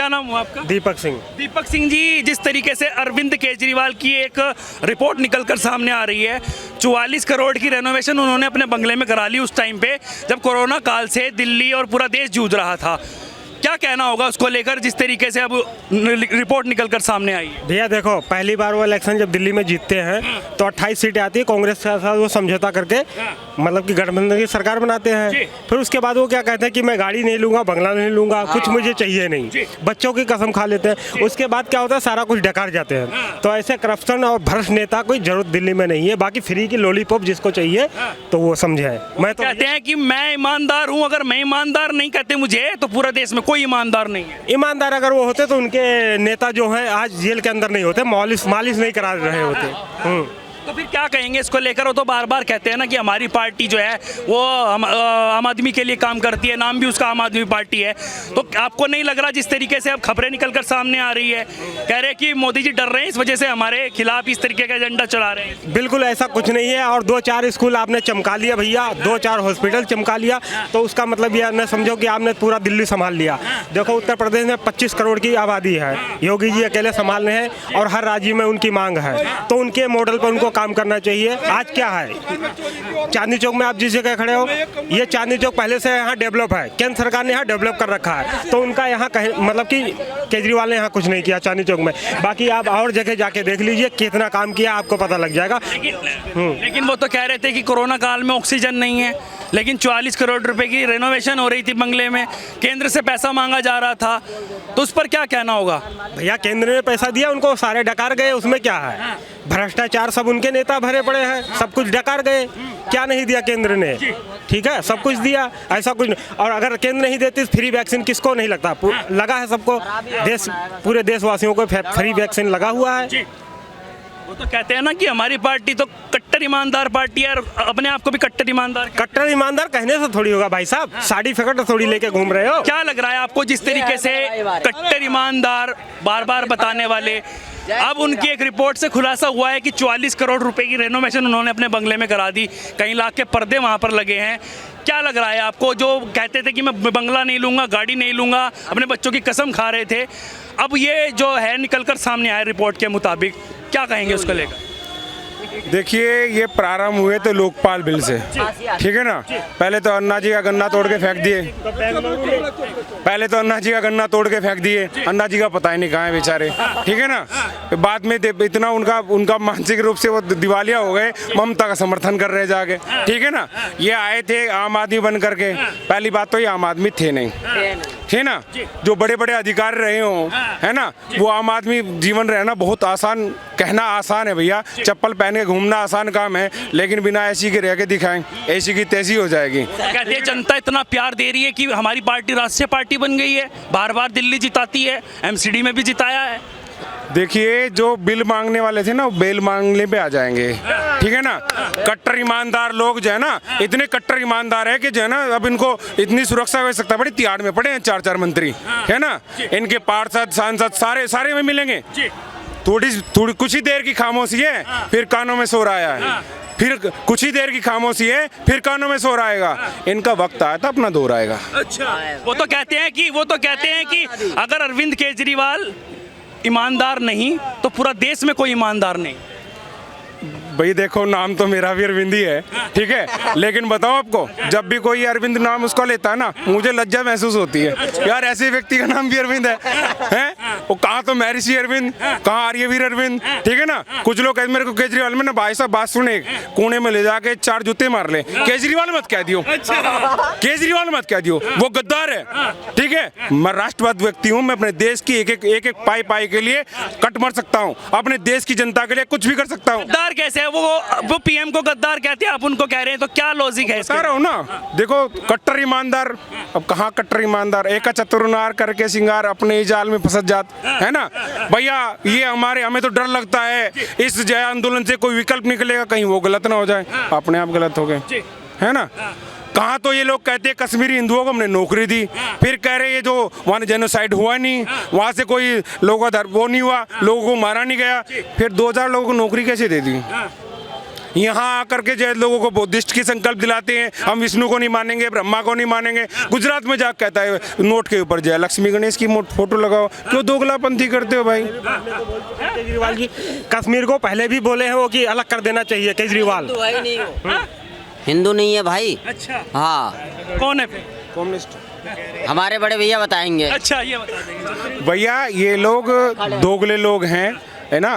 क्या नाम हुआ आपका? दीपक सिंह। दीपक सिंह जी, जिस तरीके से अरविंद केजरीवाल की एक रिपोर्ट निकलकर सामने आ रही है, 44 करोड़ की रेनोवेशन उन्होंने अपने बंगले में करा ली उस टाइम पे जब कोरोना काल से दिल्ली और पूरा देश जूझ रहा था। क्या कहना होगा उसको लेकर जिस तरीके से अब रिपोर्ट निकलकर सामने आई है? भैया देखो, पहली बार वो इलेक्शन जब दिल्ली में जीतते हैं तो 28 सीटें आती है, कांग्रेस के साथ वो समझौता करके मतलब कि गठबंधन की सरकार बनाते हैं। फिर उसके बाद वो क्या कहते हैं कि मैं गाड़ी नहीं लूंगा, बंगला नहीं लूंगा, कुछ मुझे चाहिए नहीं, बच्चों की कसम खा लेते हैं। उसके बाद क्या होता है, सारा कुछ डकार जाते हैं। तो ऐसे करप्शन और भ्रष्ट नेता कोई जरूरत दिल्ली में नहीं है। बाकी फ्री की लॉलीपॉप जिसको चाहिए तो वो समझे। मैं तो कहते हैं कि मैं ईमानदार हूं, अगर मैं ईमानदार नहीं कहते मुझे तो पूरा देश में कोई ईमानदार नहीं है। ईमानदार अगर वो होते तो उनके नेता जो हैं आज जेल के अंदर नहीं होते, मालिश नहीं करा रहे होते। तो फिर क्या कहेंगे इसको लेकर? वो तो बार बार कहते हैं ना कि हमारी पार्टी जो है वो आम आदमी के लिए काम करती है, नाम भी उसका आम आदमी पार्टी है। तो आपको नहीं लग रहा जिस तरीके से अब खबरें निकलकर सामने आ रही है, कह रहे हैं कि मोदी जी डर रहे हैं, इस वजह से हमारे खिलाफ इस तरीके का एजेंडा चला रहे हैं? बिल्कुल ऐसा कुछ नहीं है। और 2-4 स्कूल आपने चमका लिया भैया, 2-4 हॉस्पिटल चमका लिया, तो उसका मतलब यह न समझो कि आपने पूरा दिल्ली संभाल लिया। देखो उत्तर प्रदेश में 25 करोड़ की आबादी है, योगी जी अकेले संभाल रहे हैं और हर राज्य में उनकी मांग है, तो उनके मॉडल पर उनको काम करना चाहिए। आज क्या है, चांदनी चौक में आप जिस जगह खड़े हो, ये चांदनी चौक पहले से यहाँ डेवलप है, केंद्र सरकार ने यहाँ डेवलप कर रखा है, तो उनका यहाँ कहीं मतलब कि केजरीवाल ने यहाँ कुछ नहीं किया चांदनी चौक में। बाकी आप और जगह जाके देख लीजिए कितना काम किया, आपको पता लग जाएगा। लेकिन वो तो कह रहे थे कि कोरोना काल में ऑक्सीजन नहीं है, लेकिन 44 करोड़ रुपए की रेनोवेशन हो रही थी बंगले में, केंद्र से पैसा मांगा जा रहा था, तो उस पर क्या कहना होगा? भैया केंद्र ने पैसा दिया, उनको सारे डकार गए, उसमें क्या है? भ्रष्टाचार सब उनके नेता भरे पड़े हैं, सब कुछ डकार गए। क्या नहीं दिया केंद्र ने? ठीक है, सब कुछ दिया, ऐसा कुछ नहीं। और अगर केंद्र नहीं देती फ्री वैक्सीन किसको नहीं लगता? लगा है सबको, पूरे देशवासियों को फ्री वैक्सीन लगा हुआ है। वो तो कहते हैं ना कि हमारी पार्टी तो कट्टर ईमानदार पार्टी है, और अपने आप को भी कट्टर ईमानदार कहने से थोड़ी होगा भाई साहब, साड़ी फेंकट थोड़ी लेके घूम रहे हो। क्या लग रहा है आपको जिस तरीके से कट्टर ईमानदार बार बार बताने वाले, अब उनकी एक रिपोर्ट से खुलासा हुआ है कि 44 करोड़ रुपए की रेनोवेशन उन्होंने अपने बंगले में करा दी, कई लाख के पर्दे वहां पर लगे हैं। क्या लग रहा है आपको, जो कहते थे कि मैं बंगला नहीं लूंगा, गाड़ी नहीं लूंगा, अपने बच्चों की कसम खा रहे थे, अब ये जो है निकलकर सामने आया रिपोर्ट के मुताबिक, क्या कहेंगे उसको लेकर? देखिए, ये प्रारंभ हुए तो लोकपाल बिल से, ठीक है ना। पहले तो अन्ना जी का गन्ना तोड़ के फेंक दिए, अन्ना जी का पता ही नहीं कहाँ है बेचारे, ठीक है ना। बाद में इतना उनका मानसिक रूप से वो दिवालिया हो गए, ममता का समर्थन कर रहे जाके, ठीक है ना। ये आए थे आम आदमी बन करके, पहली बात तो ये आम आदमी थे नहीं, ठीक है ना। जो बड़े बड़े अधिकारी रहे हो, है ना, वो आम आदमी जीवन रहना बहुत आसान, कहना आसान है भैया, चप्पल पहन के घूमना आसान काम है, लेकिन बिना एसी के रह के दिखाएं, एसी की तेजी हो जाएगी। कहते हैं जनता इतना प्यार दे रही है कि हमारी पार्टी राष्ट्रीय पार्टी बन गई है, बार बार दिल्ली जिताती है, एमसीडी में भी जिताया है। देखिए, जो बिल मांगने वाले थे ना, वो बेल मांगने पे आ जाएंगे, ठीक है ना। कट्टर ईमानदार लोग जो है ना, इतने कट्टर ईमानदार है कि जो है ना, अब इनको इतनी सुरक्षा व्यवस्था बड़ी तिहाड़ में पड़े हैं 4-4 मंत्री, है ना। इनके पार्षद सांसद सारे में मिलेंगे। थोड़ी कुछ ही देर की खामोशी है, फिर कानों में शोर आया है, फिर कुछ ही देर की खामोशी है, फिर कानों में शोर आएगा। इनका वक्त आया था, अपना दौर आएगा। अच्छा, वो तो कहते हैं कि अगर अरविंद केजरीवाल ईमानदार नहीं तो पूरा देश में कोई ईमानदार नहीं। भाई देखो, नाम तो मेरा भी अरविंद ही है, ठीक है, लेकिन बताओ आपको, जब भी कोई अरविंद नाम उसका लेता है ना, मुझे लज्जा महसूस होती है। यार, ऐसे व्यक्ति का नाम भी अरविंद है? वो कहाँ तो महर्षि अरविंद, कहाँ आर्यवीर अरविंद, ठीक है ना। कुछ लोग कहते मेरे को केजरीवाल में ना, भाई साहब बात सुने, कोने में ले जाके 4 जूते मार ले, केजरीवाल मत कह दियो, केजरीवाल मत कह दियो, वो गद्दार है, ठीक है। मैं राष्ट्रवादी व्यक्ति हूँ, मैं अपने देश की एक पाई के लिए कट मर सकता हूँ, अपने देश की जनता के लिए कुछ भी कर सकता हूँ। गद्दार कैसे है? वो पीएम को गद्दार कहते हैं, आप उनको कह रहे हैं, तो क्या लॉजिक है? बता रहा हूँ ना, देखो कट्टर ईमानदार, अब कहाँ कट्टर ईमानदार, एक चतुरनार करके सिंगार अपने ही जाल में फंस जात, है ना भैया। ये हमें तो डर लगता है इस जय आंदोलन से कोई विकल्प निकलेगा, कहीं वो गलत ना हो जाए, अपने आप गलत हो गए, है ना। कहाँ तो ये लोग कहते हैं कश्मीरी हिंदुओं को हमने नौकरी दी, फिर कह रहे ये जो वहाँ जेनोसाइड हुआ नहीं, वहाँ से कोई लोगों का वो नहीं हुआ, लोगों को मारा नहीं गया, फिर 2000 लोगों को नौकरी कैसे दे दी? यहाँ आकर के जो है लोगों को बुद्धिस्ट की संकल्प दिलाते हैं, हम विष्णु को नहीं मानेंगे, ब्रह्मा को नहीं मानेंगे। गुजरात में जाकर कहता है नोट के ऊपर जय लक्ष्मी गणेश की फोटो लगाओ। क्यों दोगलापंथी करते हो भाई? केजरीवाल जी कश्मीर को पहले भी बोले हैं वो कि अलग कर देना चाहिए केजरीवाल। हिंदू नहीं है भाई। अच्छा, हाँ, कौन है फिर? कम्युनिस्ट। हमारे बड़े भैया बताएंगे। अच्छा, ये बता देंगे। भैया ये लोग दोगले लोग हैं, है ना।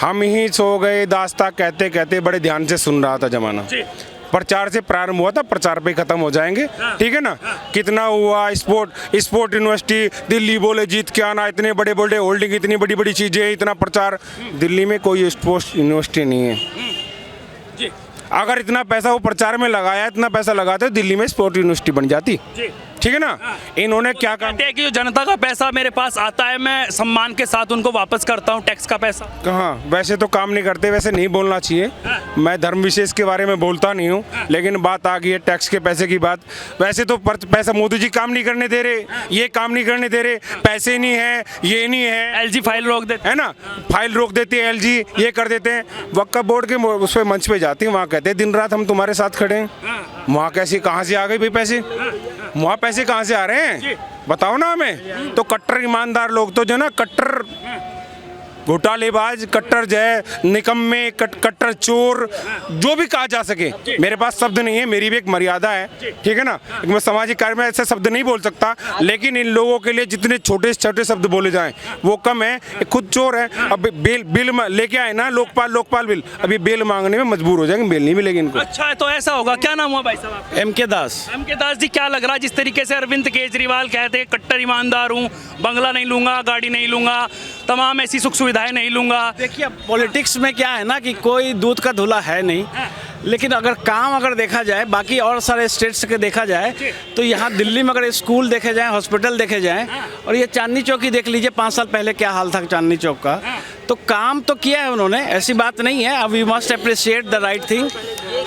हम ही सो गए दास्ता कहते कहते, बड़े ध्यान से सुन रहा था जमाना। प्रचार से प्रारंभ हुआ था, प्रचार पे खत्म हो जाएंगे, ठीक है ना। कितना हुआ स्पोर्ट यूनिवर्सिटी दिल्ली बोले जीत के आना, इतने बड़े बड़े होल्डिंग, इतनी बड़ी बड़ी चीजें, इतना प्रचार। दिल्ली में कोई स्पोर्ट्स यूनिवर्सिटी नहीं है। अगर इतना पैसा वो प्रचार में लगाया, इतना पैसा लगाते तो दिल्ली में स्पोर्ट यूनिवर्सिटी बन जाती, ठीक है ना। इन्होंने क्या काम कहते हैं कि जो जनता का पैसा मेरे पास आता है, मैं सम्मान के साथ उनको वापस करता हूँ, टैक्स का पैसा। कहाँ, वैसे तो काम नहीं करते, वैसे नहीं बोलना चाहिए। मैं धर्म विशेष के बारे में बोलता नहीं हूँ, लेकिन बात आ गई है टैक्स के पैसे की बात। वैसे तो पैसा मोदी जी काम नहीं करने दे रहे, ये काम नहीं करने दे रहे, पैसे नहीं है, ये नहीं है। LG फाइल रोक देते है ना, फाइल रोक देती है LG, ये कर देते हैं। वक्फ बोर्ड के उस पर मंच पे जाती है, वहाँ कहते हैं दिन रात हम तुम्हारे साथ खड़े हैं। वहाँ कैसे, कहाँ से आ गए भाई पैसे? वहाँ पैसे कहाँ से आ रहे हैं बताओ ना हमें। तो कट्टर ईमानदार लोग तो जो ना, कट्टर घोटालेबाज, कट्टर जय निकम्मे, कट्टर चोर, जो भी कहा जा सके। मेरे पास शब्द नहीं है, मेरी भी एक मर्यादा है, ठीक है ना। मैं सामाजिक कार्य में ऐसे शब्द नहीं बोल सकता, लेकिन इन लोगों के लिए जितने छोटे से छोटे शब्द बोले जाएं वो कम है। ये खुद चोर है। अब बिल लेके आए ना, लोकपाल बिल, अभी बेल मांगने में मजबूर हो जाएंगे, बेल नहीं मिलेगी इनको। अच्छा है, तो ऐसा होगा। क्या नाम हुआ भाई साहब आपका? MK दास। MK दास जी, क्या लग रहा है जिस तरीके से अरविंद केजरीवाल कहते हैं कट्टर ईमानदार हूँ, बंगला नहीं लूंगा, गाड़ी नहीं लूंगा, तमाम ऐसी सुख सुविधाएं नहीं लूंगा। देखिए पॉलिटिक्स में क्या है ना कि कोई दूध का धुला है नहीं, लेकिन अगर काम अगर देखा जाए बाकी और सारे स्टेट्स के देखा जाए तो यहाँ दिल्ली में अगर स्कूल देखे जाएं, हॉस्पिटल देखे जाएं, और ये चांदनी चौक ही देख लीजिए 5 साल पहले क्या हाल था चांदनी चौक का। तो काम तो किया है उन्होंने, ऐसी बात नहीं है। अब we must appreciate the right thing.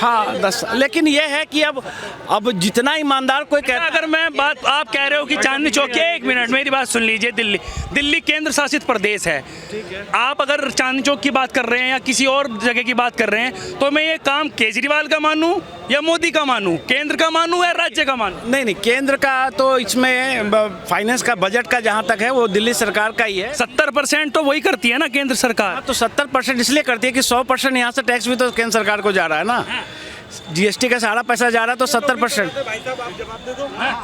हाँ, लेकिन ये है कि अब जितना ईमानदार कोई कहता है। अगर मैं बात, आप कह रहे हो कि चांदनी चौक की, एक मिनट मेरी बात सुन लीजिए। दिल्ली केंद्र शासित प्रदेश है। आप अगर चांदनी चौक की बात कर रहे हैं या किसी और जगह की बात कर रहे हैं, तो मैं ये काम केजरीवाल का मानूं या मोदी का मानूं, केंद्र का मानूं या राज्य का मानूं? नहीं, केंद्र का तो इसमें फाइनेंस का बजट का जहाँ तक है वो दिल्ली सरकार का ही है। 70% तो वही करती है ना केंद्र सरकार। तो 70% इसलिए करती है कि 100% यहाँ से टैक्स भी तो केंद्र सरकार को जा रहा है ना। GST का सारा पैसा जा रहा है, तो 70%।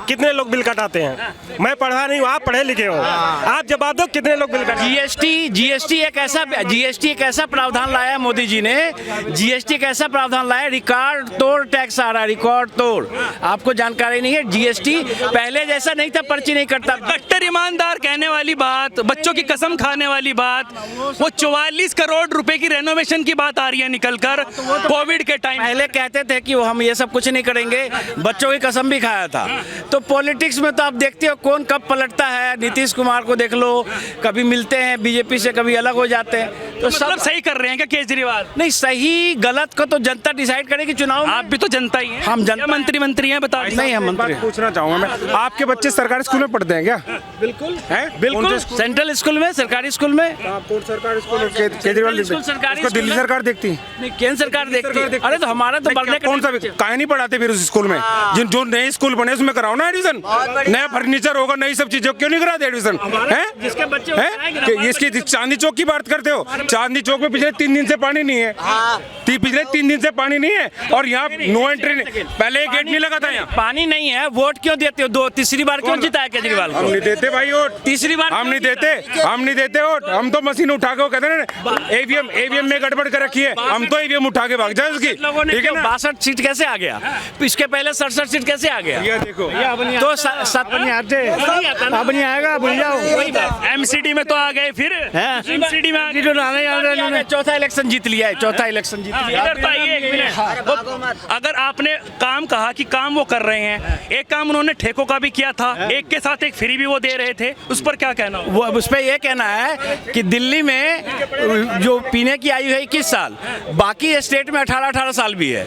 कितने लोग बिल कटाते हैं? मैं पढ़ा नहीं हूँ, आप पढ़े लिखे हो, आप जवाब दो कितने लोग बिल कटाते हैं? GST एक ऐसा प्रावधान लाया है मोदी जी ने। GST एक ऐसा प्रावधान लाया, रिकॉर्ड तोड़ टैक्स आ रहा है, रिकॉर्ड तोड़। आपको जानकारी नहीं है, GST पहले जैसा नहीं था, पर्ची नहीं कटता। कट्टर ईमानदार कहने वाली बात, बच्चों की कसम खाने वाली बात, वो 44 करोड़ रुपए की रेनोवेशन की बात आ रही है निकलकर कोविड के टाइम। पहले कहते थे कि वो हम ये सब कुछ नहीं करेंगे, बच्चों की कसम भी खाया था। तो पॉलिटिक्स में तो आप देखते हो कौन कब पलटता है। नीतीश कुमार को देख लो, कभी मिलते हैं बीजेपी से, कभी अलग हो जाते हैं। तो मतलब सही कर रहे हैं क्या केजरीवाल? नहीं, सही गलत को तो जनता डिसाइड करेगी चुनाव में। आप भी तो जनता ही हैं। हम जनता, मंत्री हैं, बता नहीं हम मंत्री। पूछना चाहूंगा मैं, आपके बच्चे सरकारी स्कूल में पढ़ते हैं क्या? बिल्कुल हैं, बिल्कुल। सेंट्रल स्कूल में, सरकारी स्कूल में। सरकारी स्कूल केजरीवाल सरकारी दिल्ली सरकार देखती है? नहीं, केंद्र सरकार देखती है। अरे तो हमारा तो बढ़ने कौन सा काहे नहीं पढ़ाते फिर उस स्कूल में? जो नए स्कूल बने उसमें कराओ ना एडमिशन। नया फर्नीचर होगा, नई सब चीजें, क्यों नहीं कराते एडमिशन? जिसके बच्चे इसकी चांदनी चौक की बात करते हो? चांदनी चौक में पिछले 3 दिन से पानी नहीं है। पिछले 3 दिन से पानी नहीं है, और यहाँ नो एंट्री नहीं। पहले गेट नहीं लगा था यहाँ। पानी नहीं है, वोट क्यों देते हो? तीसरी बार क्यों जिताया केजरीवाल को? हम नहीं देते भाई वोट, तीसरी बार हम नहीं देते वोट। हम तो मशीन उठा के, वो कहते हैं ईवीएम में गड़बड़ कर रखी है, हम तो ईवीएम उठा के भाग जाए उसकी, ठीक है ना। 62 सीट कैसे आ गया? इसके पहले 67 सीट कैसे आ गया? ये देखो, तो अब नहीं आएगा, भूल जाओ। MCD में तो आ गए, फिर MCD में आ गए। चौथा इलेक्शन जीत लिया है, चौथा इलेक्शन जीत लिया। इधर तो आइए एक मिनट। अगर आपने काम कहा कि काम वो कर रहे हैं, एक काम उन्होंने ठेकों का भी किया था, एक के साथ एक फ्री भी वो दे रहे थे, उस पर क्या कहना? वो उस पर यह कहना है कि दिल्ली में जो पीने की आयु है 21 साल, बाकी स्टेट में 18 साल भी है।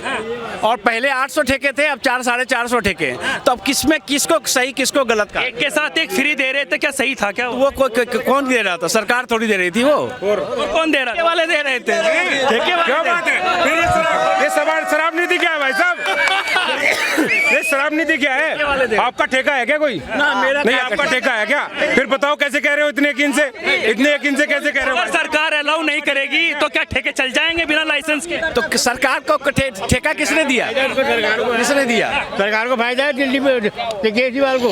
और पहले 800 ठेके थे, अब 400-450 ठेके। तो अब किसमें किसको सही किसको गलत का? एक के साथ एक फ्री दे रहे थे, क्या सही था क्या? वो कौन दे रहा था? सरकार थोड़ी दे रही थी। वो कौन दे रहा था? वाले दे रहे थे। क्या बात है? फिर ये शराब नीति क्या है भाई साहब? ये शराब नीति क्या है? आपका ठेका है क्या कोई? ना, मेरा नहीं, क्या आपका ठेका है क्या? फिर बताओ कैसे कह रहे हो इतने यकीन से? इतने यकीन से कैसे कह रहे अगर हो? सरकार अलाउ नहीं करेगी तो क्या ठेके चल जाएंगे बिना लाइसेंस के? तो सरकार को ठेका किसने दिया? किसने दिया? सरकार को फायदा है दिल्ली में केजरीवाल को।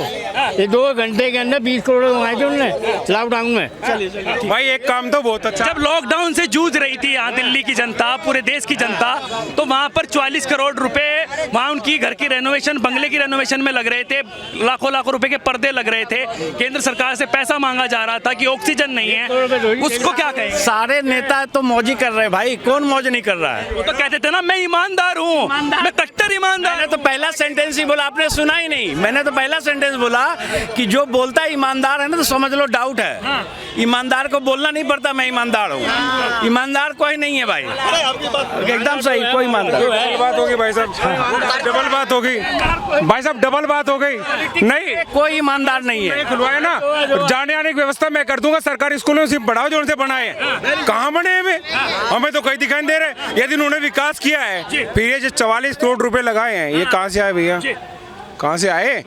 ये 2 घंटे के अंदर 20 करोड़ कमाए थे उन्होंने लॉकडाउन में। भाई एक काम तो बहुत अच्छा। जब लॉकडाउन से जूझ रही थी यहाँ दिल्ली की जनता, पूरे देश की जनता, तो वहाँ पर 44 करोड़ रुपए वहाँ उनकी घर की रेनोवेशन, बंगले की रेनोवेशन में लग रहे थे। लाखों रुपए के पर्दे लग रहे थे। केंद्र सरकार से पैसा मांगा जा रहा था कि ऑक्सीजन नहीं है, उसको क्या कहें? सारे नेता तो मौजी कर रहे हैं भाई, कौन मौज नहीं कर रहा है? वो तो कहते थे ना, मैं ईमानदार हूँ, मैं कट्टर ईमानदार। मैंने तो पहला सेंटेंस ही बोला, आपने सुना ही नहीं। मैंने तो पहला सेंटेंस बोला कि जो बोलता है ईमानदार है ना, तो समझ लो डाउट है। ईमानदार को बोलना नहीं पड़ता मैं ईमानदार हूँ। ईमानदार कोई नहीं है भाई, एकदम सही, कोई ईमानदार। डबल बात होगी भाई साहब, डबल बात होगी भाई साहब, डबल बात हो गई। नहीं, कोई ईमानदार नहीं है। खुलवाए ना, जाने आने की व्यवस्था मैं कर दूंगा। सरकारी स्कूलों में सिर्फ बढ़ाओ जो उनसे बनाए, कहाँ बने हुए? हमें तो कहीं दिखाई दे रहे। यदि उन्होंने विकास किया है, फिर ये जो 44 करोड़ रुपए लगाए हैं, ये कहाँ से आए भैया? कहाँ से आए?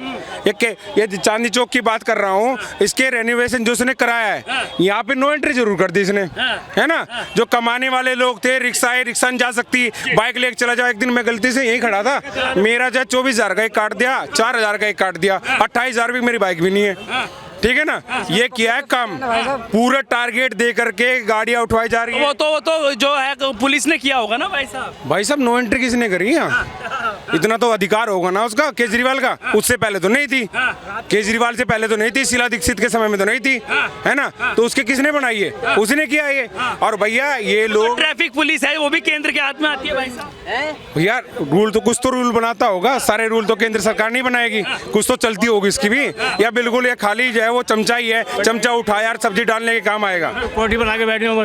ये चांदनी चौक की बात कर रहा हूँ, इसके रेनोवेशन जो उसने कराया है, यहाँ पे नो एंट्री जरूर कर दी इसने, है ना? जो कमाने वाले लोग थे, रिक्शा नहीं जा सकती, बाइक लेके चला जाओ। एक दिन मैं गलती से यहीं खड़ा था, मेरा जो 24,000 का एक काट दिया, 4,000 का एक काट दिया, 28,000 भी मेरी बाइक भी नहीं है। ठीक है ना? ये किया है काम, पूरा टारगेट दे करके गाड़ियां उठवाई जा रही है। वो तो जो है पुलिस ने किया होगा ना भाई साहब। भाई साहब, नो एंट्री किसने करी यहाँ? इतना तो अधिकार होगा ना उसका, केजरीवाल का। उससे पहले तो नहीं थी, केजरीवाल से पहले तो नहीं थी, शीला दीक्षित के समय में तो नहीं थी, है ना? तो उसके किसने बनाई है? उसने किया ये। और भैया ये लोग, ट्रैफिक पुलिस है, वो भी केंद्र के हाथ में आती है भाई साहब। भैया रूल तो कुछ तो रूल बनाता होगा, सारे रूल तो केंद्र सरकार नहीं बनाएगी, कुछ तो चलती होगी इसकी भी। या बिल्कुल ये खाली जो है वो चमचा ही है, चमचा उठाया यार सब्जी डालने के काम आएगा। रोटी बना के बैठी हूँ।